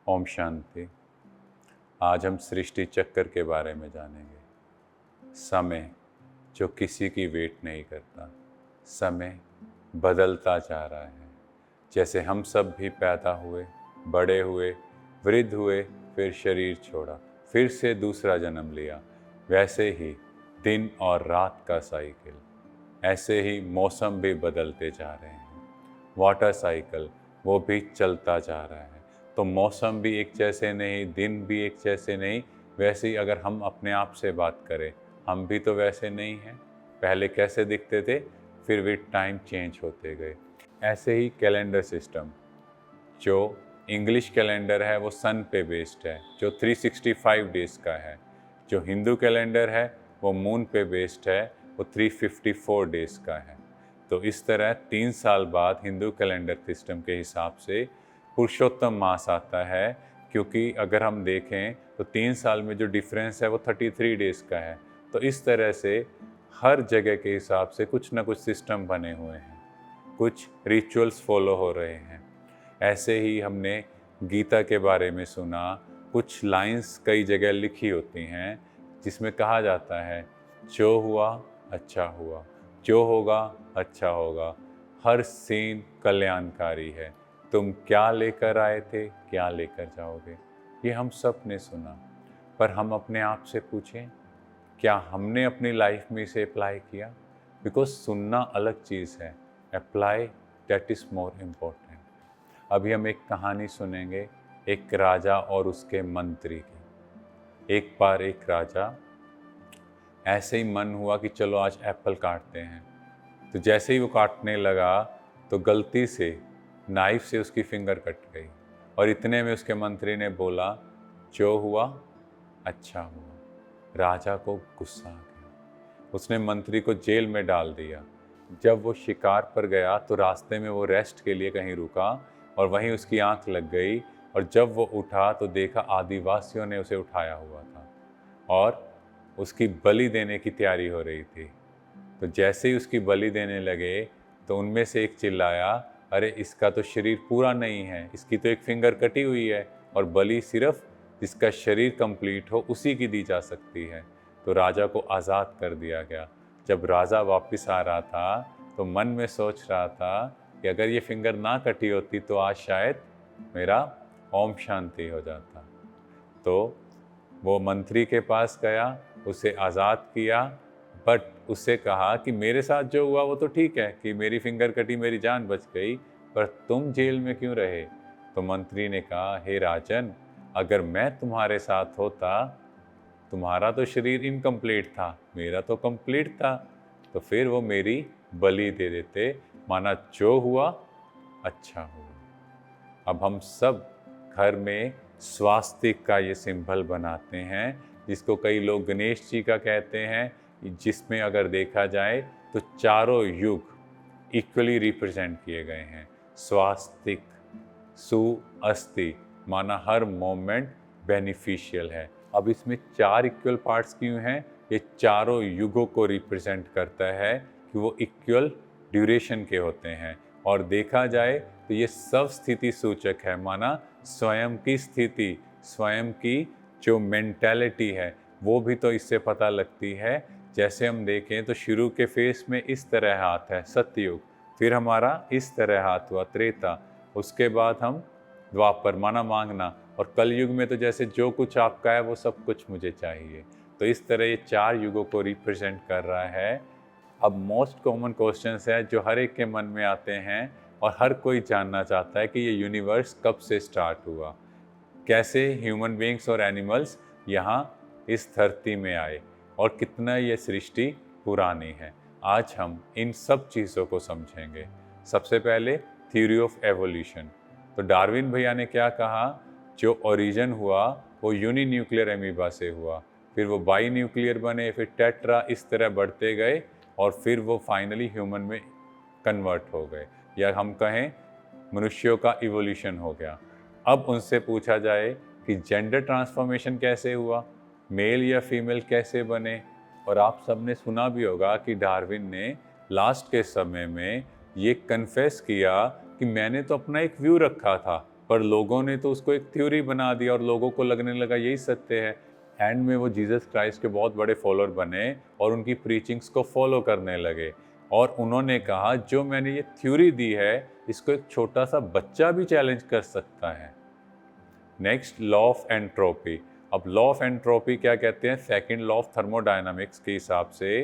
ओम शांति। आज हम सृष्टि चक्र के बारे में जानेंगे। समय जो किसी की वेट नहीं करता, समय बदलता जा रहा है। जैसे हम सब भी पैदा हुए, बड़े हुए, वृद्ध हुए, फिर शरीर छोड़ा, फिर से दूसरा जन्म लिया, वैसे ही दिन और रात का साइकिल, ऐसे ही मौसम भी बदलते जा रहे हैं। वाटर साइकिल वो भी चलता जा रहा है। तो मौसम भी एक जैसे नहीं, दिन भी एक जैसे नहीं। वैसे ही अगर हम अपने आप से बात करें, हम भी तो वैसे नहीं हैं। पहले कैसे दिखते थे, फिर विद टाइम चेंज होते गए। ऐसे ही कैलेंडर सिस्टम, जो इंग्लिश कैलेंडर है वो सन पे बेस्ड है, जो 365 डेज़ का है। जो हिंदू कैलेंडर है वो मून पे बेस्ड है, वो 354 डेज़ का है। तो इस तरह 3 साल बाद हिंदू कैलेंडर सिस्टम के हिसाब से पुरुषोत्तम मास आता है, क्योंकि अगर हम देखें तो 3 साल में जो डिफरेंस है वो 33 डेज़ का है। तो इस तरह से हर जगह के हिसाब से कुछ ना कुछ सिस्टम बने हुए हैं, कुछ रिचुअल्स फॉलो हो रहे हैं। ऐसे ही हमने गीता के बारे में सुना, कुछ लाइंस कई जगह लिखी होती हैं जिसमें कहा जाता है, जो हुआ अच्छा हुआ, जो होगा अच्छा होगा, हर सीन कल्याणकारी है, तुम क्या लेकर आए थे, क्या लेकर जाओगे। ये हम सब ने सुना, पर हम अपने आप से पूछें, क्या हमने अपनी लाइफ में इसे अप्लाई किया? बिकॉज सुनना अलग चीज़ है, apply that is more important. अभी हम एक कहानी सुनेंगे, एक राजा और उसके मंत्री की। एक बार एक राजा, ऐसे ही मन हुआ कि चलो आज एप्पल काटते हैं। तो जैसे ही वो काटने लगा तो गलती से नाइफ से उसकी फिंगर कट गई, और इतने में उसके मंत्री ने बोला, जो हुआ अच्छा हुआ। राजा को गुस्सा आ गया, उसने मंत्री को जेल में डाल दिया। जब वो शिकार पर गया तो रास्ते में वो रेस्ट के लिए कहीं रुका, और वहीं उसकी आंख लग गई, और जब वो उठा तो देखा आदिवासियों ने उसे उठाया हुआ था और उसकी बलि देने की तैयारी हो रही थी। तो जैसे ही उसकी बलि देने लगे तो उनमें से एक चिल्लाया, अरे इसका तो शरीर पूरा नहीं है, इसकी तो एक फिंगर कटी हुई है, और बलि सिर्फ जिसका शरीर कंप्लीट हो उसी की दी जा सकती है। तो राजा को आज़ाद कर दिया गया। जब राजा वापस आ रहा था तो मन में सोच रहा था कि अगर ये फिंगर ना कटी होती तो आज शायद मेरा ओम शांति हो जाता। तो वो मंत्री के पास गया, उसे आज़ाद किया, बट उससे कहा कि मेरे साथ जो हुआ वो तो ठीक है कि मेरी फिंगर कटी, मेरी जान बच गई, पर तुम जेल में क्यों रहे? तो मंत्री ने कहा, हे राजन, अगर मैं तुम्हारे साथ होता, तुम्हारा तो शरीर इनकम्प्लीट था, मेरा तो कंप्लीट था, तो फिर वो मेरी बलि दे देते, माना जो हुआ अच्छा हुआ। अब हम सब घर में स्वास्तिक का ये सिंबल बनाते हैं, जिसको कई लोग गणेश जी का कहते हैं, जिसमें अगर देखा जाए तो चारों युग इक्वली रिप्रेजेंट किए गए हैं। स्वास्तिक, सु अस्ति, माना हर मोमेंट बेनिफिशियल है। अब इसमें 4 इक्वल पार्ट्स क्यों हैं? ये चारों युगों को रिप्रेजेंट करता है कि वो इक्वल ड्यूरेशन के होते हैं। और देखा जाए तो ये सब स्थिति सूचक है, माना स्वयं की स्थिति, स्वयं की जो मेंटालिटी है वो भी तो इससे पता लगती है। जैसे हम देखें तो शुरू के फेस में इस तरह हाथ है सतयुग, फिर हमारा इस तरह हाथ हुआ त्रेता, उसके बाद हम द्वापर, माना मांगना, और कलयुग में तो जैसे जो कुछ आपका है वो सब कुछ मुझे चाहिए। तो इस तरह ये 4 युगों को रिप्रेजेंट कर रहा है। अब मोस्ट कॉमन क्वेश्चंस है जो हर एक के मन में आते हैं, और हर कोई जानना चाहता है कि ये यूनिवर्स कब से स्टार्ट हुआ, कैसे ह्यूमन बीइंग्स और एनिमल्स यहाँ इस धरती में आए, और कितना ये सृष्टि पुरानी है। आज हम इन सब चीज़ों को समझेंगे। सबसे पहले थ्योरी ऑफ एवोल्यूशन। तो डार्विन भैया ने क्या कहा, जो ओरिजिन हुआ वो यूनी न्यूक्लियर एमीबा से हुआ, फिर वो बाई न्यूक्लियर बने, फिर टेट्रा, इस तरह बढ़ते गए, और फिर वो फाइनली ह्यूमन में कन्वर्ट हो गए, या हम कहें मनुष्यों का इवोल्यूशन हो गया। अब उनसे पूछा जाए कि जेंडर ट्रांसफॉर्मेशन कैसे हुआ, मेल या फीमेल कैसे बने। और आप सबने सुना भी होगा कि डार्विन ने लास्ट के समय में ये कन्फेस किया कि मैंने तो अपना एक व्यू रखा था, पर लोगों ने तो उसको एक थ्योरी बना दिया और लोगों को लगने लगा यही सत्य है। एंड में वो जीसस क्राइस्ट के बहुत बड़े फॉलोअर बने और उनकी प्रीचिंग्स को फॉलो करने लगे और उन्होंने कहा जो मैंने ये थ्योरी दी है इसको एक छोटा सा बच्चा भी चैलेंज कर सकता है। Next, law of entropy. अब लॉ ऑफ एंट्रोपी क्या कहते हैं? सेकंड लॉ ऑफ थर्मोडायनामिक्स के हिसाब से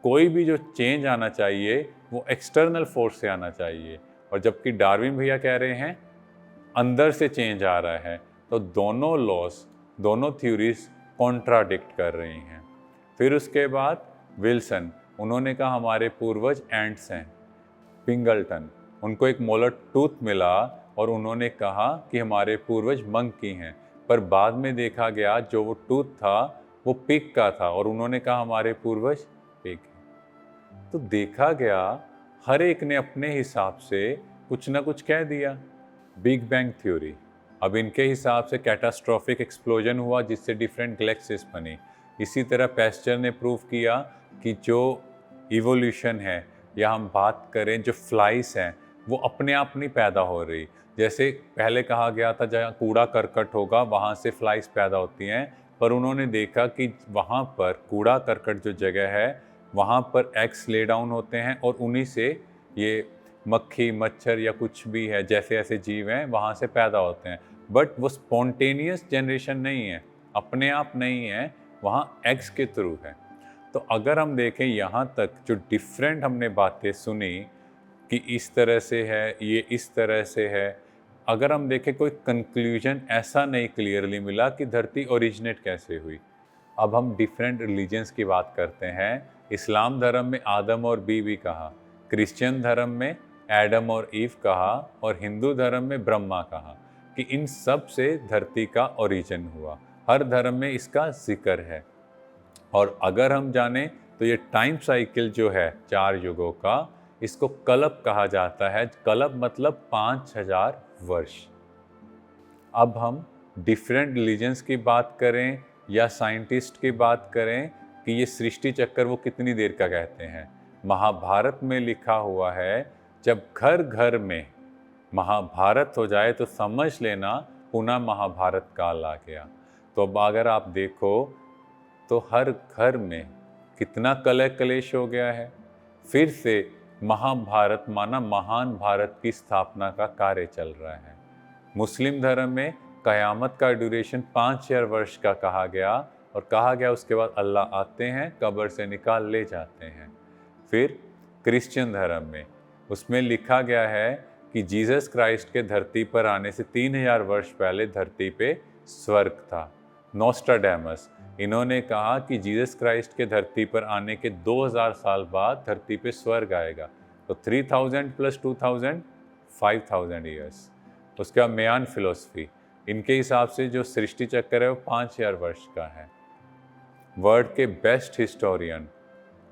कोई भी जो चेंज आना चाहिए वो एक्सटर्नल फोर्स से आना चाहिए, और जबकि डार्विन भैया कह रहे हैं अंदर से चेंज आ रहा है। तो दोनों लॉस, दोनों थ्योरीज कॉन्ट्राडिक्ट कर रही हैं। फिर उसके बाद विल्सन, उन्होंने कहा हमारे पूर्वज एंट्स हैं। पिंगल्टन, उनको एक मोलर टूथ मिला और उन्होंने कहा कि हमारे पूर्वज मंकी हैं, पर बाद में देखा गया जो वो टूथ था वो पिग का था और उन्होंने कहा हमारे पूर्वज पिग हैं। तो देखा गया हर एक ने अपने हिसाब से कुछ ना कुछ कह दिया। बिग बैंग थ्योरी, अब इनके हिसाब से कैटास्ट्रॉफिक एक्सप्लोजन हुआ जिससे डिफरेंट गैलेक्सीज बनी। इसी तरह पैस्चर ने प्रूव किया कि जो इवोल्यूशन है, या हम बात करें जो फ्लाइस हैं, वो अपने आप नहीं पैदा हो रही। जैसे पहले कहा गया था जहाँ कूड़ा करकट होगा वहाँ से फ्लाइस पैदा होती हैं, पर उन्होंने देखा कि वहाँ पर कूड़ा करकट जो जगह है वहाँ पर एग्स ले डाउन होते हैं और उन्हीं से ये मक्खी, मच्छर या कुछ भी है जैसे ऐसे जीव हैं वहाँ से पैदा होते हैं। बट वो स्पॉन्टेनियस जनरेशन नहीं है, अपने आप नहीं है, वहाँ एग्स के थ्रू है। तो अगर हम देखें यहाँ तक जो डिफरेंट हमने बातें सुनी कि इस तरह से है, ये इस तरह से है, अगर हम देखें कोई कंक्लूजन ऐसा नहीं क्लियरली मिला कि धरती ओरिजिनेट कैसे हुई। अब हम डिफरेंट रिलीजन्स की बात करते हैं। इस्लाम धर्म में आदम और बीवी कहा, क्रिश्चियन धर्म में एडम और ईव कहा, और हिंदू धर्म में ब्रह्मा कहा कि इन सब से धरती का ओरिजिन हुआ। हर धर्म में इसका जिक्र है। और अगर हम जानें तो ये टाइम साइकिल जो है 4 युगों का, इसको कल्प कहा जाता है। कल्प मतलब 5000 वर्ष। अब हम डिफरेंट रिलीजन्स की बात करें या साइंटिस्ट की बात करें कि ये सृष्टि चक्कर वो कितनी देर का कहते हैं। महाभारत में लिखा हुआ है जब घर घर में महाभारत हो जाए तो समझ लेना पुनः महाभारत काल आ गया। तो अब अगर आप देखो तो हर घर में कितना कलह कलेश हो गया है। फिर से महाभारत माना महान भारत की स्थापना का कार्य चल रहा है। मुस्लिम धर्म में कयामत का ड्यूरेशन 5000 वर्ष का कहा गया, और कहा गया उसके बाद अल्लाह आते हैं, कब्र से निकाल ले जाते हैं। फिर क्रिश्चियन धर्म में उसमें लिखा गया है कि जीसस क्राइस्ट के धरती पर आने से 3000 वर्ष पहले धरती पे स्वर्ग था। नोस्ट्राडेमस, इन्होंने कहा कि जीसस क्राइस्ट के धरती पर आने के 2000 साल बाद धरती पे स्वर्ग आएगा। तो 3000 + 2000 5000 ईयर्स। उसके बाद मेयान फिलोसफी, इनके हिसाब से जो सृष्टि चक्कर है वो 5000 वर्ष का है। वर्ल्ड के बेस्ट हिस्टोरियन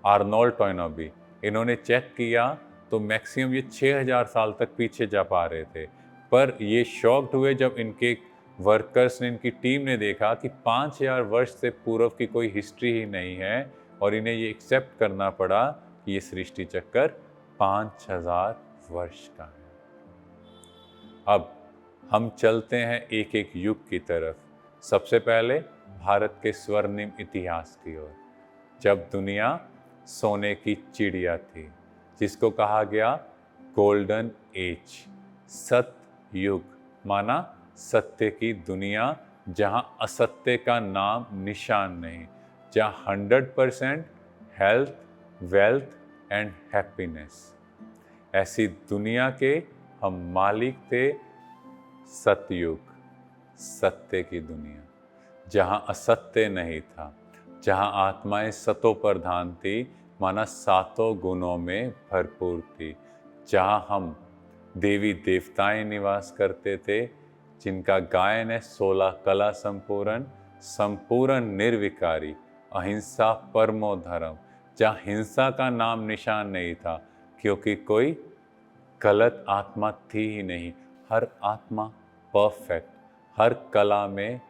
आर्नोल्ड टॉयनबी, इन्होंने चेक किया तो मैक्सिमम ये 6000 साल तक पीछे जा पा रहे थे, पर ये शॉक्ड हुए जब इनके वर्कर्स ने, इनकी टीम ने देखा कि 5000 वर्ष से पूर्व की कोई हिस्ट्री ही नहीं है, और इन्हें ये एक्सेप्ट करना पड़ा कि ये सृष्टि चक्कर 5000 वर्ष का है। अब हम चलते हैं एक एक युग की तरफ। सबसे पहले भारत के स्वर्णिम इतिहास की ओर, जब दुनिया सोने की चिड़िया थी, जिसको कहा गया गोल्डन एज, सत्य युग माना सत्य की दुनिया, जहाँ असत्य का नाम निशान नहीं, जहाँ 100% हेल्थ, वेल्थ एंड हैप्पीनेस। ऐसी दुनिया के हम मालिक थे। सतयुग, सत्य की दुनिया, जहाँ असत्य नहीं था, जहाँ आत्माएं सतों प्रधान थी, माना 7 गुणों में भरपूर थी, जहाँ हम देवी देवताएं निवास करते थे, जिनका गायन है 16 कला संपूर्ण, संपूर्ण निर्विकारी, अहिंसा परमो धर्म, जहाँ हिंसा का नाम निशान नहीं था, क्योंकि कोई गलत आत्मा थी ही नहीं। हर आत्मा परफेक्ट, हर कला में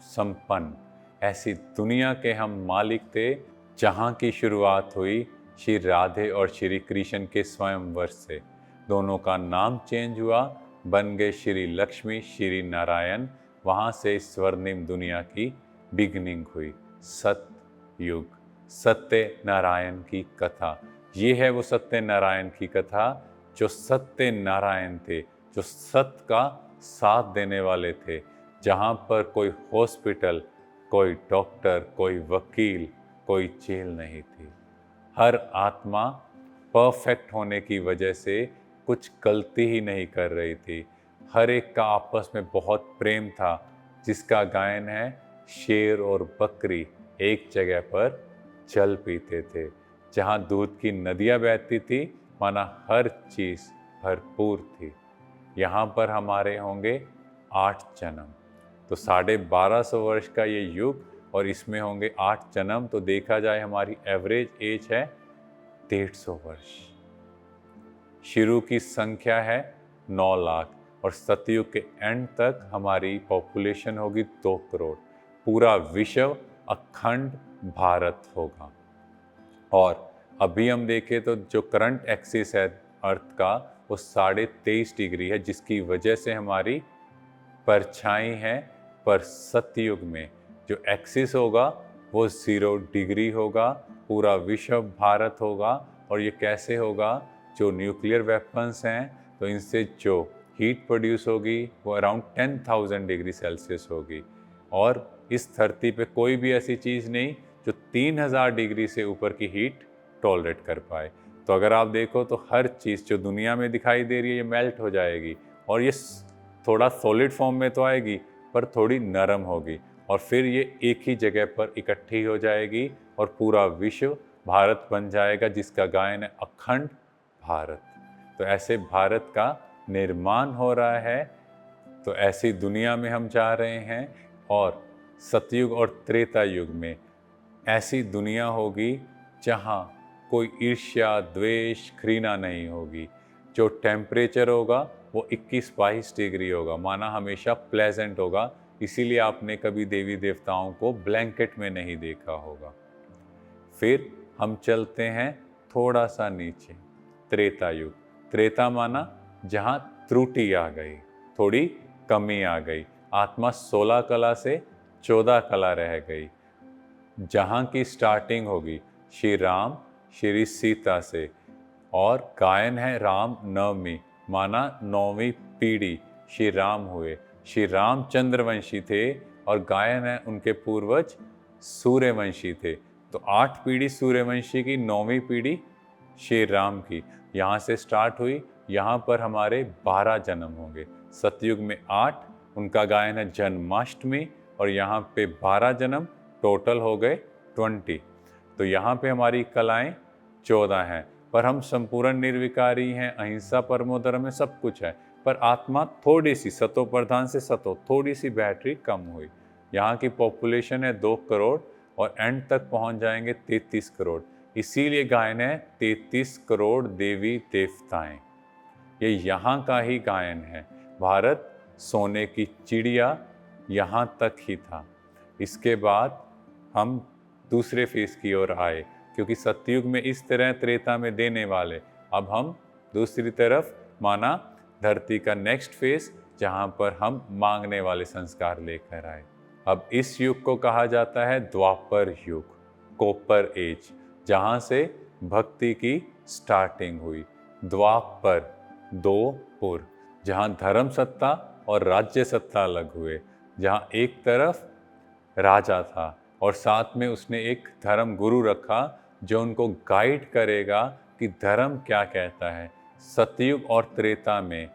संपन्न। ऐसी दुनिया के हम मालिक थे, जहाँ की शुरुआत हुई श्री राधे और श्री कृष्ण के स्वयंवर से। दोनों का नाम चेंज हुआ, बन गए श्री लक्ष्मी श्री नारायण। वहाँ से स्वर्णिम दुनिया की बिगनिंग हुई। सतयुग, सत्य नारायण की कथा। ये है वो सत्य नारायण की कथा जो सत्य नारायण थे, जो सत्य का साथ देने वाले थे। जहाँ पर कोई हॉस्पिटल, कोई डॉक्टर, कोई वकील, कोई जेल नहीं थी। हर आत्मा परफेक्ट होने की वजह से कुछ गलती ही नहीं कर रही थी। हर एक का आपस में बहुत प्रेम था, जिसका गायन है शेर और बकरी एक जगह पर जल पीते थे। जहाँ दूध की नदियाँ बहती थी, माना हर चीज़ भरपूर थी। यहाँ पर हमारे होंगे 8 जन्म। तो 1250 वर्ष का ये युग और इसमें होंगे 8 जन्म। तो देखा जाए हमारी एवरेज एज है 150 वर्ष। शुरू की संख्या है 9 लाख और सतयुग के एंड तक हमारी पॉपुलेशन होगी 2 करोड़। पूरा विश्व अखंड भारत होगा। और अभी हम देखें तो जो करंट एक्सिस है अर्थ का वो 23.5 डिग्री है, जिसकी वजह से हमारी परछाई है। पर सतयुग में जो एक्सिस होगा वो 0 डिग्री होगा। पूरा विश्व भारत होगा। और ये कैसे होगा? जो न्यूक्लियर वेपन्स हैं तो इनसे जो हीट प्रोड्यूस होगी वो अराउंड 10,000 डिग्री सेल्सियस होगी। और इस धरती पे कोई भी ऐसी चीज़ नहीं जो 3000 डिग्री से ऊपर की हीट टॉलरेट कर पाए। तो अगर आप देखो तो हर चीज़ जो दुनिया में दिखाई दे रही है ये मेल्ट हो जाएगी। और ये थोड़ा सॉलिड फॉर्म में तो आएगी पर थोड़ी नरम होगी। और फिर ये एक ही जगह पर इकट्ठी हो जाएगी और पूरा विश्व भारत बन जाएगा, जिसका गायन है अखंड भारत। तो ऐसे भारत का निर्माण हो रहा है। तो ऐसी दुनिया में हम जा रहे हैं। और सतयुग और त्रेता युग में ऐसी दुनिया होगी जहाँ कोई ईर्ष्या, द्वेष, घृणा नहीं होगी। जो टेम्परेचर होगा वो 21-22 डिग्री होगा, माना हमेशा प्लेजेंट होगा। इसीलिए आपने कभी देवी देवताओं को ब्लैंकेट में नहीं देखा होगा। फिर हम चलते हैं थोड़ा सा नीचे, त्रेता युग। त्रेता माना जहाँ त्रुटि आ गई, थोड़ी कमी आ गई। आत्मा 16 कला से 14 कला रह गई। जहाँ की स्टार्टिंग होगी श्री राम श्री सीता से। और गायन है राम नवमी, माना 9वीं पीढ़ी श्री राम हुए। श्री राम चंद्रवंशी थे और गायन है उनके पूर्वज सूर्यवंशी थे। तो 8 पीढ़ी सूर्यवंशी की, 9वीं पीढ़ी श्री राम की। यहाँ से स्टार्ट हुई। यहाँ पर हमारे 12 जन्म होंगे। सतयुग में 8, उनका गायन है जन्माष्टमी। और यहाँ पे 12 जन्म, टोटल हो गए 20। तो यहाँ पे हमारी कलाएं 14 हैं। पर हम संपूर्ण निर्विकारी हैं, अहिंसा परमो धर्म में सब कुछ है। पर आत्मा थोड़ी सी सतो प्रधान से सतो थोड़ी सी बैटरी कम हुई। यहाँ की पॉपुलेशन है 2 करोड़ और एंड तक पहुँच जाएंगे 33 करोड़। इसीलिए गायन है 33 करोड़ देवी देवताएं। ये यहाँ का ही गायन है। भारत सोने की चिड़िया यहाँ तक ही था। इसके बाद हम दूसरे फेज की ओर आए, क्योंकि सतयुग में इस तरह, त्रेता में देने वाले। अब हम दूसरी तरफ, माना धरती का नेक्स्ट फेज, जहाँ पर हम मांगने वाले संस्कार लेकर आए। अब इस युग को कहा जाता है द्वापर युग, कॉपर एज, जहाँ से भक्ति की स्टार्टिंग हुई। द्वापर, 2 पुर, जहाँ धर्म सत्ता और राज्य सत्ता अलग हुए। जहाँ एक तरफ राजा था और साथ में उसने एक धर्म गुरु रखा जो उनको गाइड करेगा कि धर्म क्या कहता है। सतयुग और त्रेता में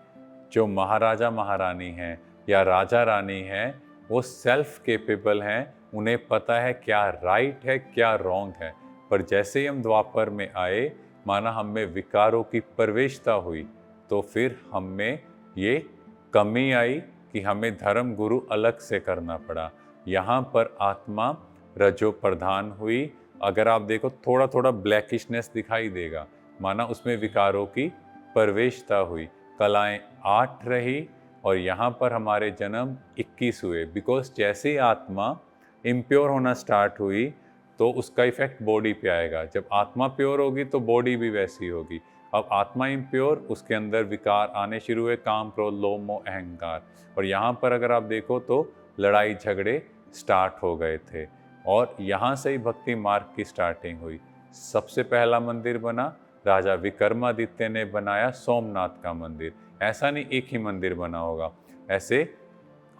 जो महाराजा महारानी हैं या राजा रानी हैं, वो सेल्फ कैपेबल हैं। उन्हें पता है क्या राइट है क्या रॉन्ग है। पर जैसे ही हम द्वापर में आए, माना हम में विकारों की प्रवेशता हुई, तो फिर हम में ये कमी आई कि हमें धर्म गुरु अलग से करना पड़ा। यहाँ पर आत्मा रजो प्रधान हुई। अगर आप देखो थोड़ा थोड़ा ब्लैकिशनेस दिखाई देगा, माना उसमें विकारों की प्रवेशता हुई। कलाएं 8 रही और यहाँ पर हमारे जन्म 21 हुए। बिकॉज जैसे ही आत्मा इम्प्योर होना स्टार्ट हुई तो उसका इफेक्ट बॉडी पे आएगा। जब आत्मा प्योर होगी तो बॉडी भी वैसी होगी। अब आत्मा इम्प्योर, उसके अंदर विकार आने शुरू हुए, काम, क्रोध, लोभ, मोह, अहंकार। और यहाँ पर अगर आप देखो तो लड़ाई झगड़े स्टार्ट हो गए थे और यहाँ से ही भक्ति मार्ग की स्टार्टिंग हुई। सबसे पहला मंदिर बना, राजा विक्रमादित्य ने बनाया सोमनाथ का मंदिर। ऐसा नहीं एक ही मंदिर बना होगा, ऐसे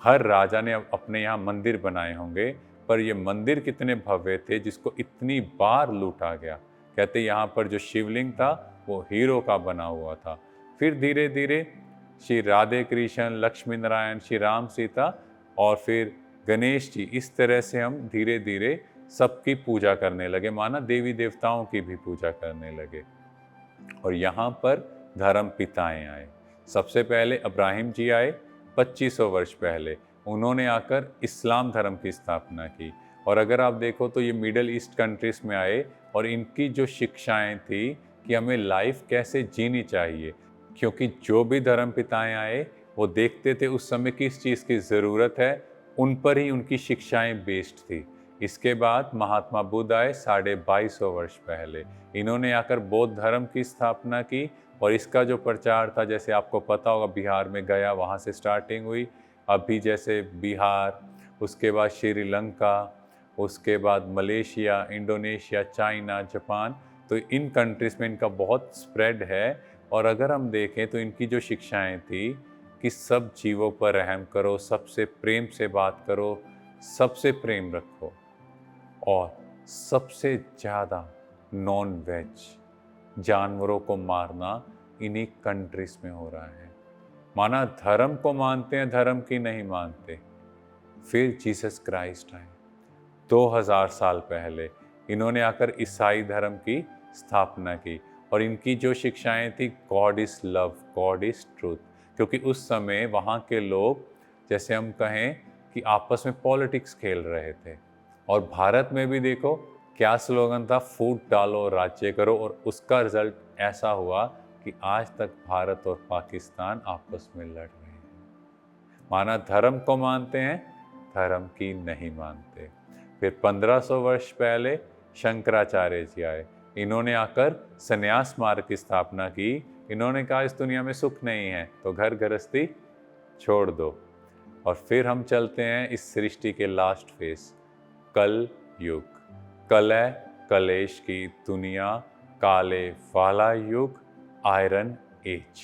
हर राजा ने अपने यहाँ मंदिर बनाए होंगे, पर ये मंदिर कितने भव्य थे जिसको इतनी बार लूटा गया। कहते यहाँ पर जो शिवलिंग था वो हीरो का बना हुआ था। फिर धीरे धीरे श्री राधे कृष्ण, लक्ष्मी नारायण, श्री राम सीता और फिर गणेश जी, इस तरह से हम धीरे धीरे सबकी पूजा करने लगे, माना देवी देवताओं की भी पूजा करने लगे। और यहाँ पर धर्म पिताएं आए। सबसे पहले इब्राहिम जी आए 2500 वर्ष पहले, उन्होंने आकर इस्लाम धर्म की स्थापना की। और अगर आप देखो तो ये मिडल ईस्ट कंट्रीज में आए और इनकी जो शिक्षाएं थी कि हमें लाइफ कैसे जीनी चाहिए, क्योंकि जो भी धर्म पिताएं आए वो देखते थे उस समय किस चीज़ की ज़रूरत है, उन पर ही उनकी शिक्षाएं बेस्ड थी। इसके बाद महात्मा बुद्ध आए 2250 वर्ष पहले, इन्होंने आकर बौद्ध धर्म की स्थापना की और इसका जो प्रचार था, जैसे आपको पता होगा बिहार में गया, वहाँ से स्टार्टिंग हुई। अभी जैसे बिहार, उसके बाद श्रीलंका, उसके बाद मलेशिया, इंडोनेशिया, चाइना, जापान, तो इन कंट्रीज़ में इनका बहुत स्प्रेड है। और अगर हम देखें तो इनकी जो शिक्षाएं थी कि सब जीवों पर रहम करो, सबसे प्रेम से बात करो, सबसे प्रेम रखो, और सबसे ज़्यादा नॉन वेज जानवरों को मारना इन्हीं कंट्रीज में हो रहा है। माना धर्म को मानते हैं, धर्म की नहीं मानते। फिर जीसस क्राइस्ट आए 2000 साल पहले, इन्होंने आकर ईसाई धर्म की स्थापना की और इनकी जो शिक्षाएं थी, God is love, God is truth. क्योंकि उस समय वहाँ के लोग, जैसे हम कहें कि आपस में पॉलिटिक्स खेल रहे थे। और भारत में भी देखो क्या स्लोगन था, फूट डालो राज्य करो, और उसका रिजल्ट ऐसा हुआ कि आज तक भारत और पाकिस्तान आपस में लड़ रहे हैं। माना धर्म को मानते हैं, धर्म की नहीं मानते। फिर 1500 वर्ष पहले शंकराचार्य जी आए, इन्होंने आकर संन्यास मार्ग की स्थापना की। इन्होंने कहा इस दुनिया में सुख नहीं है तो घर गृहस्थी छोड़ दो। और फिर हम चलते हैं इस सृष्टि के लास्ट फेज, कल युग। कलह कलेश की दुनिया, काले वाला युग, आयरन एज,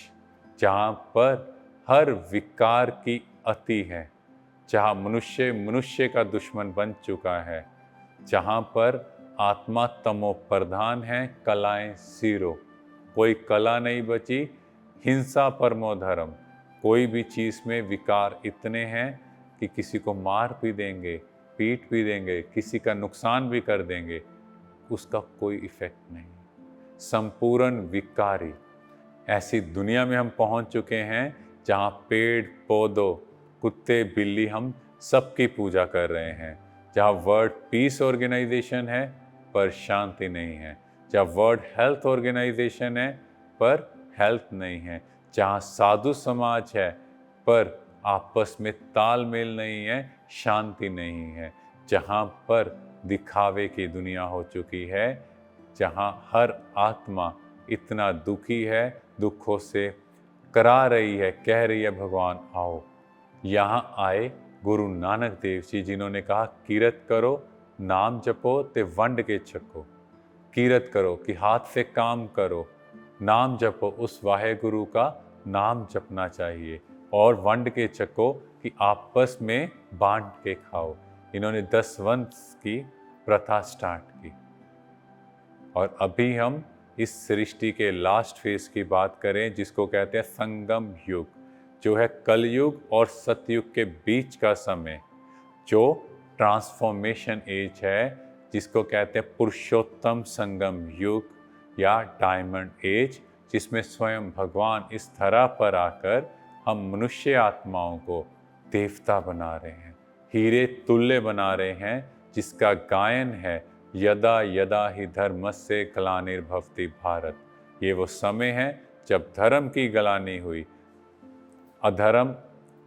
जहाँ पर हर विकार की अति है, जहाँ मनुष्य मनुष्य का दुश्मन बन चुका है, जहाँ पर आत्मा तमो प्रधान है, कलाएं जीरो, कोई कला नहीं बची, हिंसा परमो धर्म। कोई भी चीज़ में विकार इतने हैं कि किसी को मार भी देंगे, पीट भी देंगे, किसी का नुकसान भी कर देंगे, उसका कोई इफेक्ट नहीं। संपूर्ण विकारी ऐसी दुनिया में हम पहुंच चुके हैं जहां पेड़ पौधों, कुत्ते बिल्ली, हम सबकी पूजा कर रहे हैं। जहां वर्ल्ड पीस ऑर्गेनाइजेशन है पर शांति नहीं है, जहाँ वर्ल्ड हेल्थ ऑर्गेनाइजेशन है पर हेल्थ नहीं है, जहाँ साधु समाज है पर आपस में तालमेल नहीं है, शांति नहीं है, जहाँ पर दिखावे की दुनिया हो चुकी है, जहाँ हर आत्मा इतना दुखी है, दुखों से करा रही है, कह रही है भगवान आओ। यहाँ आए गुरु नानक देव जी, जिन्होंने कहा कीरत करो, नाम जपो ते वंड के छको। कीरत करो कि हाथ से काम करो, नाम जपो, उस वाहे गुरु का नाम जपना चाहिए, और वंड के छको कि आपस में बांट के खाओ। इन्होंने 10 वंश की प्रथा स्टार्ट की। और अभी हम इस सृष्टि के लास्ट फेज की बात करें, जिसको कहते हैं संगम युग, जो है कलयुग और सतयुग के बीच का समय, जो ट्रांसफॉर्मेशन एज है, जिसको कहते हैं पुरुषोत्तम संगम युग या डायमंड एज, जिसमें स्वयं भगवान इस धरा पर आकर हम मनुष्य आत्माओं को देवता बना रहे हैं, हीरे तुल्य बना रहे हैं, जिसका गायन है यदा यदा ही धर्मस्य ग्लानिर्भवति भारत। ये वो समय है जब धर्म की ग्लानि हुई, अधर्म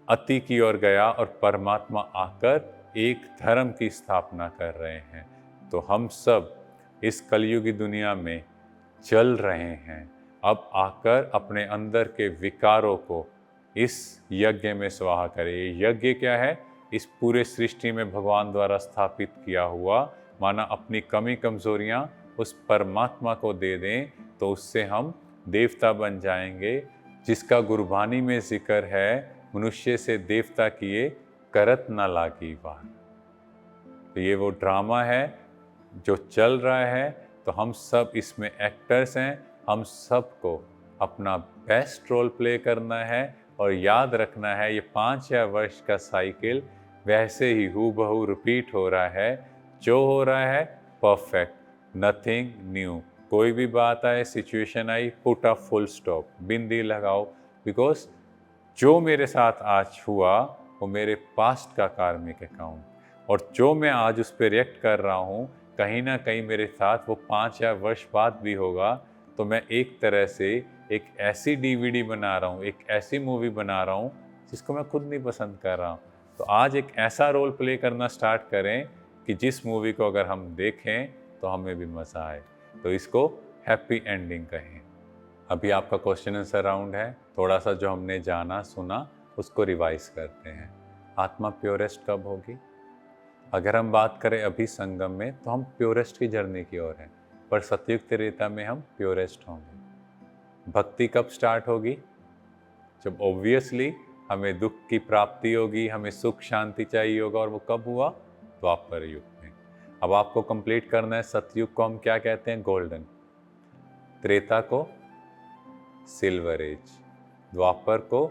अति की ओर गया और परमात्मा आकर एक धर्म की स्थापना कर रहे हैं। तो हम सब इस कलयुगी दुनिया में चल रहे हैं, अब आकर अपने अंदर के विकारों को इस यज्ञ में स्वाहा करे। ये यज्ञ क्या है? इस पूरे सृष्टि में भगवान द्वारा स्थापित किया हुआ, माना अपनी कमी कमजोरियां उस परमात्मा को दे दें तो उससे हम देवता बन जाएंगे, जिसका गुरबानी में जिक्र है, मनुष्य से देवता किए करत न लागी वार। तो ये वो ड्रामा है जो चल रहा है, तो हम सब इसमें एक्टर्स हैं। हम सबको अपना बेस्ट रोल प्ले करना है और याद रखना है ये 5 वर्ष का साइकिल वैसे ही हूबहू रिपीट हो रहा है। जो हो रहा है परफेक्ट, नथिंग न्यू। कोई भी बात आए, सिचुएशन आई, पुट अ फुल स्टॉप, बिंदी लगाओ, बिकॉज जो मेरे साथ आज हुआ वो मेरे पास्ट का कार्मिक अकाउंट, और जो मैं आज उस पर रिएक्ट कर रहा हूँ कहीं ना कहीं मेरे साथ वो 5 वर्ष बाद भी होगा। तो मैं एक तरह से एक ऐसी डीवीडी बना रहा हूँ, एक ऐसी मूवी बना रहा हूँ जिसको मैं खुद नहीं पसंद कर रहा हूँ। तो आज एक ऐसा रोल प्ले करना स्टार्ट करें कि जिस मूवी को अगर हम देखें तो हमें भी मज़ा आए। तो इसको हैप्पी एंडिंग कहें। अभी आपका क्वेश्चन आंसर राउंड है। थोड़ा सा जो हमने जाना सुना उसको रिवाइज करते हैं। आत्मा प्योरेस्ट कब होगी? अगर हम बात करें अभी संगम में तो हम प्योरेस्ट की जर्नी की ओर हैं, पर सतयुग त्रेता में हम प्योरेस्ट होंगे। भक्ति कब स्टार्ट होगी? जब ऑब्वियसली हमें दुख की प्राप्ति होगी, हमें सुख शांति चाहिए होगा, और वो कब हुआ? द्वापर युग में। अब आपको कंप्लीट करना है, सतयुग को हम क्या कहते हैं? गोल्डन। त्रेता को सिल्वर एज, द्वापर को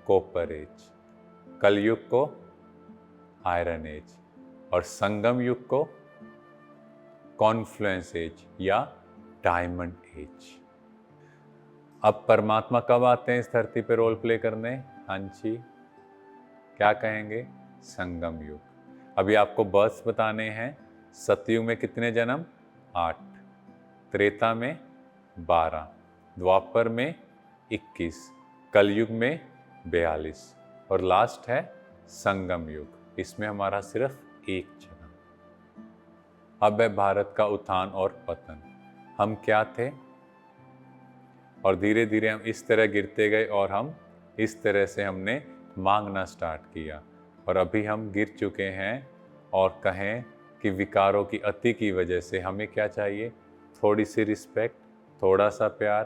कॉपर एज, कलयुग को आयरन एज, और संगम युग को कॉन्फ्लुएंस एज या डायमंड एज। अब परमात्मा कब आते हैं इस धरती पे रोल प्ले करने? हाँ जी, क्या कहेंगे? संगम युग। अभी आपको बर्थ बताने हैं। सतयुग में कितने जन्म? 8, त्रेता में 12, द्वापर में 21, कलयुग में 42, और लास्ट है संगम युग। इसमें हमारा सिर्फ एक जन्म। अब है भारत का उत्थान और पतन। हम क्या थे और धीरे धीरे हम इस तरह गिरते गए, और हम इस तरह से हमने मांगना स्टार्ट किया, और अभी हम गिर चुके हैं। और कहें कि विकारों की अति की वजह से हमें क्या चाहिए? थोड़ी सी रिस्पेक्ट, थोड़ा सा प्यार,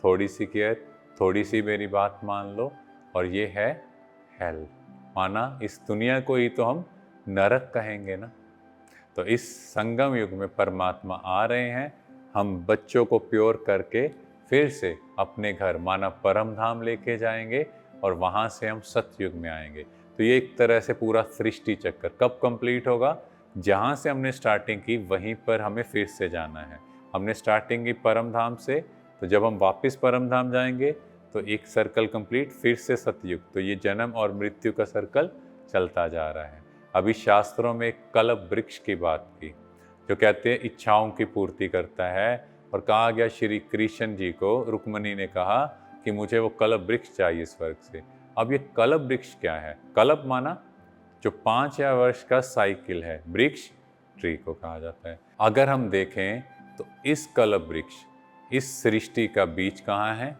थोड़ी सी केयर, थोड़ी सी मेरी बात मान लो, और ये है हेल। माना इस दुनिया को ही तो हम नरक कहेंगे ना। तो इस संगम युग में परमात्मा आ रहे हैं। हम बच्चों को प्योर करके फिर से अपने घर माना परम धाम लेके जाएंगे, और वहाँ से हम सतयुग में आएंगे। तो ये एक तरह से पूरा सृष्टि चक्कर कब कंप्लीट होगा? जहाँ से हमने स्टार्टिंग की वहीं पर हमें फिर से जाना है। हमने स्टार्टिंग की परम धाम से, तो जब हम वापस परम धाम जाएंगे तो एक सर्कल कंप्लीट, फिर से सतयुग। तो ये जन्म और मृत्यु का सर्कल चलता जा रहा है। अभी शास्त्रों में एक कल्प वृक्ष की बात की, जो कहते हैं इच्छाओं की पूर्ति करता है, और कहा गया श्री कृष्ण जी को, रुक्मणी ने कहा कि मुझे वो कल्प वृक्ष चाहिए स्वर्ग से। अब ये कल्प वृक्ष क्या है? कल्प माना जो 5 वर्ष का साइकिल है, वृक्ष ट्री को कहा जाता है। अगर हम देखें तो इस कल्प वृक्ष, इस सृष्टि का बीज कहाँ है?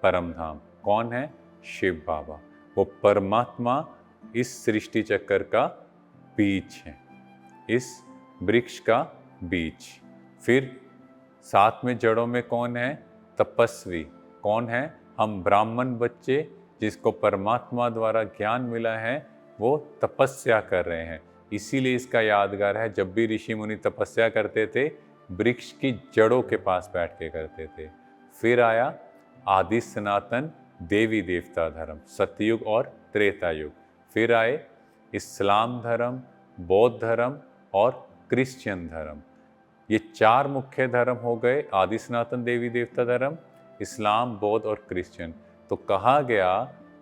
परम धाम। कौन है? शिव बाबा। वो परमात्मा इस सृष्टि चक्कर का बीज है, इस वृक्ष का बीज। फिर साथ में जड़ों में कौन है? तपस्वी। कौन है? हम ब्राह्मण बच्चे जिसको परमात्मा द्वारा ज्ञान मिला है, वो तपस्या कर रहे हैं। इसीलिए इसका यादगार है, जब भी ऋषि मुनि तपस्या करते थे वृक्ष की जड़ों के पास बैठ के करते थे। फिर आया आदि सनातन देवी देवता धर्म, सतयुग और त्रेता युग। फिर आए इस्लाम धर्म, बौद्ध धर्म और क्रिश्चियन धर्म। ये 4 मुख्य धर्म हो गए, आदि सनातन देवी देवता धर्म, इस्लाम, बौद्ध और क्रिश्चियन। तो कहा गया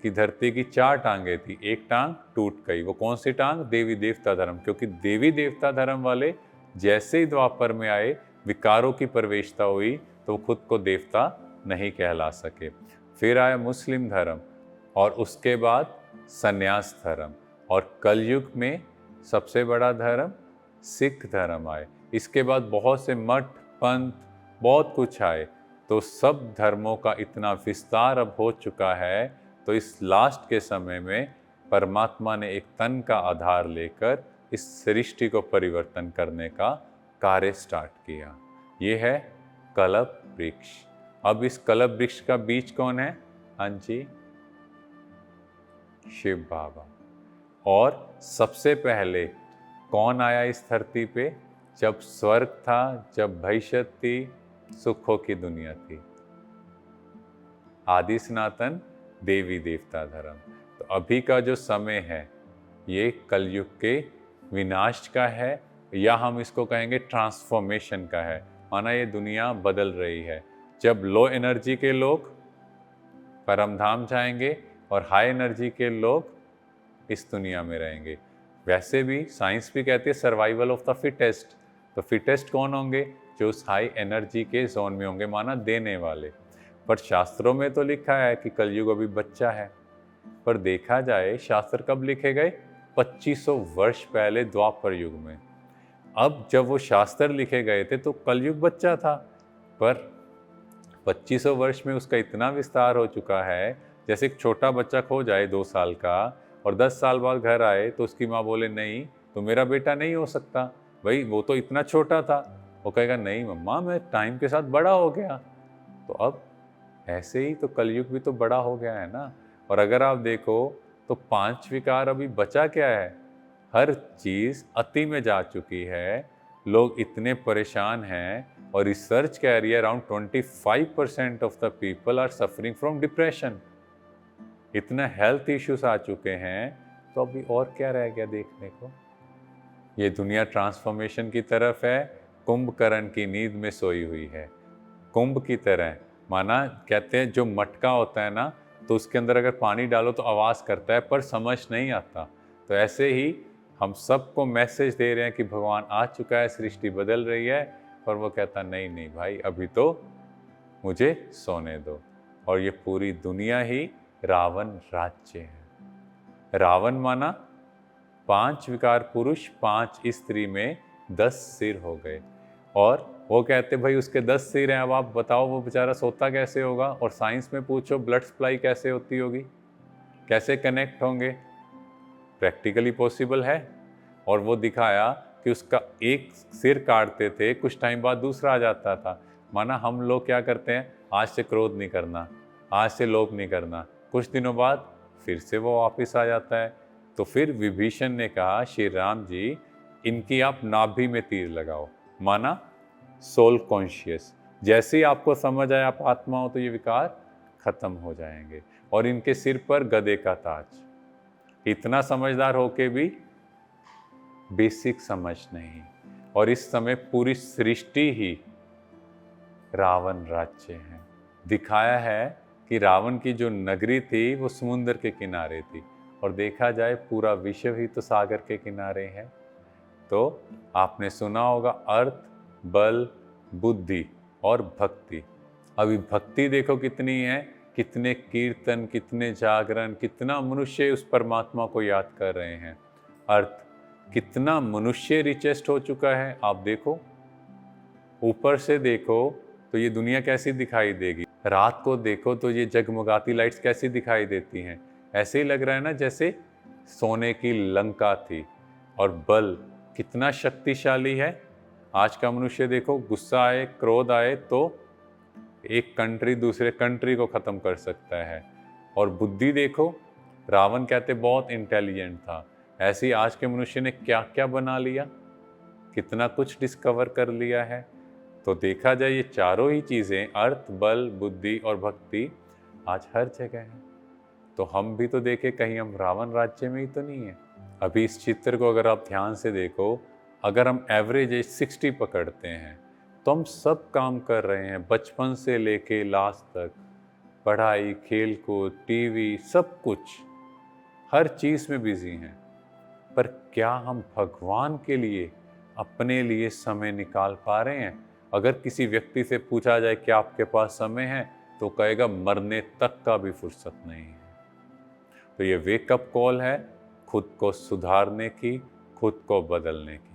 कि धरती की 4 टांगें थी, एक टांग टूट गई। वो कौन सी टांग? देवी देवता धर्म। क्योंकि देवी देवता धर्म वाले जैसे ही द्वापर में आए, विकारों की प्रवेशता हुई, तो वो खुद को देवता नहीं कहला सके। फिर आया मुस्लिम धर्म, और उसके बाद संन्यास धर्म, और कलयुग में सबसे बड़ा धर्म सिख धर्म आए। इसके बाद बहुत से मठ, पंथ, बहुत कुछ आए, तो सब धर्मों का इतना विस्तार अब हो चुका है, तो इस लास्ट के समय में परमात्मा ने एक तन का आधार लेकर इस सृष्टि को परिवर्तन करने का कार्य स्टार्ट किया। ये है कल्प वृक्ष। अब इस कल्प वृक्ष का बीज कौन है? हाँ जी, शिव बाबा। और सबसे पहले कौन आया इस धरती पे? जब स्वर्ग था, जब भविष्यत थी, सुखों की दुनिया थी, आदि सनातन देवी देवता धर्म। तो अभी का जो समय है ये कलयुग के विनाश का है, या हम इसको कहेंगे ट्रांसफॉर्मेशन का है। माना ये दुनिया बदल रही है। जब लो एनर्जी के लोग परमधाम जाएंगे और हाई एनर्जी के लोग इस दुनिया में रहेंगे। वैसे भी साइंस भी कहती है सर्वाइवल ऑफ द फिटेस्ट। तो फिटेस्ट कौन होंगे? जो उस हाई एनर्जी के जोन में होंगे, माना देने वाले। पर शास्त्रों में तो लिखा है कि कलयुग अभी बच्चा है। पर देखा जाए शास्त्र कब लिखे गए? 2500 वर्ष पहले द्वापर युग में। अब जब वो शास्त्र लिखे गए थे तो कलयुग बच्चा था, पर 2500 वर्ष में उसका इतना विस्तार हो चुका है। जैसे एक छोटा बच्चा खो जाए 2 साल का और 10 साल बाद घर आए तो उसकी माँ बोले नहीं तो मेरा बेटा नहीं हो सकता, भाई वो तो इतना छोटा था। वो कहेगा नहीं मम्मा, मैं टाइम के साथ बड़ा हो गया। तो अब ऐसे ही तो कलयुग भी तो बड़ा हो गया है ना। और अगर आप देखो तो 5 विकार अभी बचा क्या है? हर चीज़ अति में जा चुकी है। लोग इतने परेशान हैं और रिसर्च कह रही है around 25% of the people are suffering from depression. इतने हेल्थ इश्यूज आ चुके हैं, तो अभी और क्या रह गया देखने को? ये दुनिया ट्रांसफॉर्मेशन की तरफ है, कुंभकर्ण की नींद में सोई हुई है। कुंभ की तरह, माना कहते हैं जो मटका होता है ना, तो उसके अंदर अगर पानी डालो तो आवाज़ करता है पर समझ नहीं आता। तो ऐसे ही हम सबको मैसेज दे रहे हैं कि भगवान आ चुका है, सृष्टि बदल रही है, पर वो कहता नहीं नहीं भाई, अभी तो मुझे सोने दो। और ये पूरी दुनिया ही रावण राज्य है। रावण माना 5 विकार पुरुष, 5 स्त्री में 10 सिर हो गए। और वो कहते भाई उसके 10 सिर हैं, अब आप बताओ वो बेचारा सोता कैसे होगा? और साइंस में पूछो ब्लड सप्लाई कैसे होती होगी, कैसे कनेक्ट होंगे? प्रैक्टिकली पॉसिबल है। और वो दिखाया कि उसका एक सिर काटते थे, कुछ टाइम बाद दूसरा आ जाता था। माना हम लोग क्या करते हैं, आज से क्रोध नहीं करना, आज से लोभ नहीं करना, कुछ दिनों बाद फिर से वो वापस आ जाता है। तो फिर विभीषण ने कहा श्री राम जी, इनकी आप नाभि में तीर लगाओ, माना सोल कॉन्शियस। जैसे ही आपको समझ आए आप आत्मा हो तो ये विकार खत्म हो जाएंगे। और इनके सिर पर गधे का ताज। इतना समझदार होके भी बेसिक समझ नहीं। और इस समय पूरी सृष्टि ही रावण राज्य है। दिखाया है कि रावण की जो नगरी थी वो समुद्र के किनारे थी, और देखा जाए पूरा विश्व ही तो सागर के किनारे है। तो आपने सुना होगा अर्थ, बल, बुद्धि और भक्ति। अभी भक्ति देखो कितनी है, कितने कीर्तन, कितने जागरण, कितना मनुष्य उस परमात्मा को याद कर रहे हैं। अर्थ, कितना मनुष्य रिचेस्ट हो चुका है। आप देखो, ऊपर से देखो तो ये दुनिया कैसी दिखाई देगी, रात को देखो तो ये जगमगाती लाइट्स कैसी दिखाई देती हैं। ऐसे ही लग रहा है ना जैसे सोने की लंका थी। और बल कितना शक्तिशाली है। आज का मनुष्य देखो, गुस्सा आए, क्रोध आए तो एक कंट्री दूसरे कंट्री को ख़त्म कर सकता है। और बुद्धि देखो, रावण कहते बहुत इंटेलिजेंट था, ऐसे ही आज के मनुष्य ने क्या क्या बना लिया, कितना कुछ डिस्कवर कर लिया है। तो देखा जाए ये चारों ही चीज़ें, अर्थ, बल, बुद्धि और भक्ति, आज हर जगह है। तो हम भी तो देखें कहीं हम रावण राज्य में ही तो नहीं है। अभी इस चित्र को अगर आप ध्यान से देखो, अगर हम एवरेज एज 60 पकड़ते हैं तो हम सब काम कर रहे हैं, बचपन से लेके लास्ट तक, पढ़ाई, खेलकूद, टीवी, सब कुछ, हर चीज़ में बिजी हैं। पर क्या हम भगवान के लिए, अपने लिए समय निकाल पा रहे हैं? अगर किसी व्यक्ति से पूछा जाए कि आपके पास समय है, तो कहेगा मरने तक का भी फुर्सत नहीं है। तो ये वेकअप कॉल है खुद को सुधारने की, खुद को बदलने की।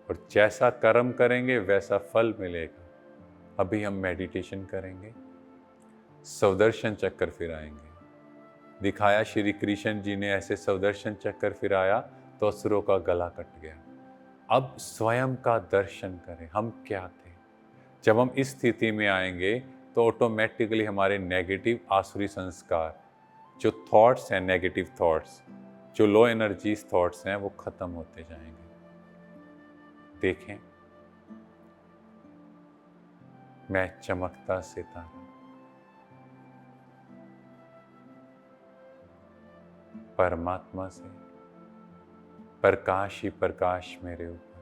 और जैसा कर्म करेंगे वैसा फल मिलेगा। अभी हम मेडिटेशन करेंगे, सुदर्शन चक्र फिराएंगे। दिखाया श्री कृष्ण जी ने ऐसे सुदर्शन चक्र फिराया तो असुरों का गला कट गया। अब स्वयं का दर्शन करें, हम क्या थे। जब हम इस स्थिति में आएंगे तो ऑटोमेटिकली हमारे नेगेटिव आसुरी संस्कार, जो थॉट्स हैं, नेगेटिव थॉट्स, जो लो एनर्जीज थॉट्स हैं, वो खत्म होते जाएंगे। देखें, मैं चमकता सितारा, परमात्मा से प्रकाश ही प्रकाश मेरे ऊपर।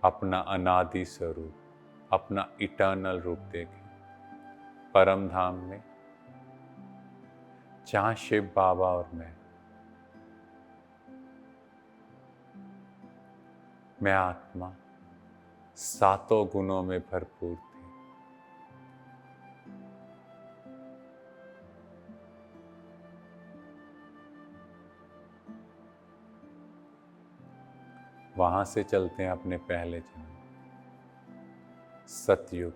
अपना अनादि स्वरूप, अपना इटर्नल रूप देखें परम धाम में, जहां शिव बाबा और मैं आत्मा सातों गुणों में भरपूर थी। वहां से चलते हैं अपने पहले जन्म, सतयुग,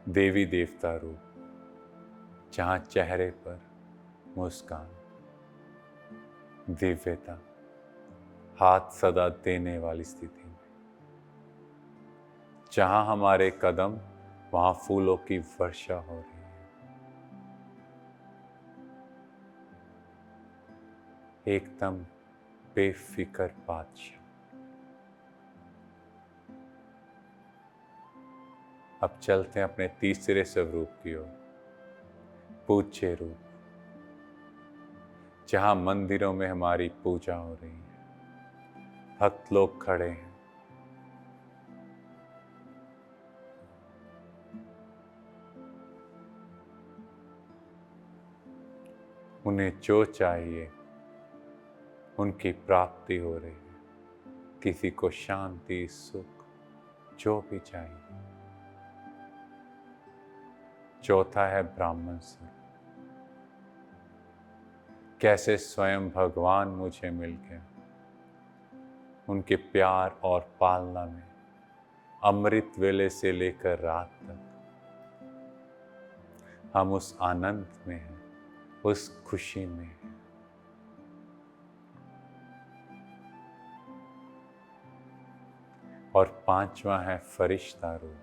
देवी देवता रूप, जहां चेहरे पर मुस्कान, दिव्यता, हाथ सदा देने वाली स्थिति में, जहां हमारे कदम वहां फूलों की वर्षा हो रही है। एकदम बेफिक्र बादशाह। अब चलते हैं अपने तीसरे स्वरूप की ओर, पूज्य रूप, जहां मंदिरों में हमारी पूजा हो रही है, भक्त लोग खड़े हैं, उन्हें जो चाहिए उनकी प्राप्ति हो रही है। किसी को शांति, सुख, जो भी चाहिए। चौथा है ब्राह्मण स्वरूप, कैसे स्वयं भगवान मुझे मिल गया, उनके प्यार और पालना में अमृत वेले से लेकर रात तक हम उस आनंद में हैं, उस खुशी में हैं। और पांचवा है फरिश्ता रूप,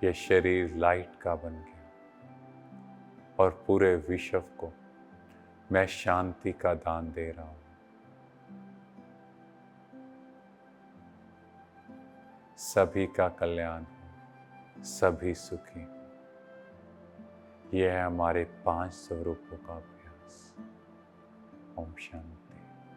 यह शरीर लाइट का बन गया और पूरे विश्व को मैं शांति का दान दे रहा हूं। सभी का कल्याण हो, सभी सुखी। यह है हमारे 5 स्वरूपों का अभ्यास। ओम शांति।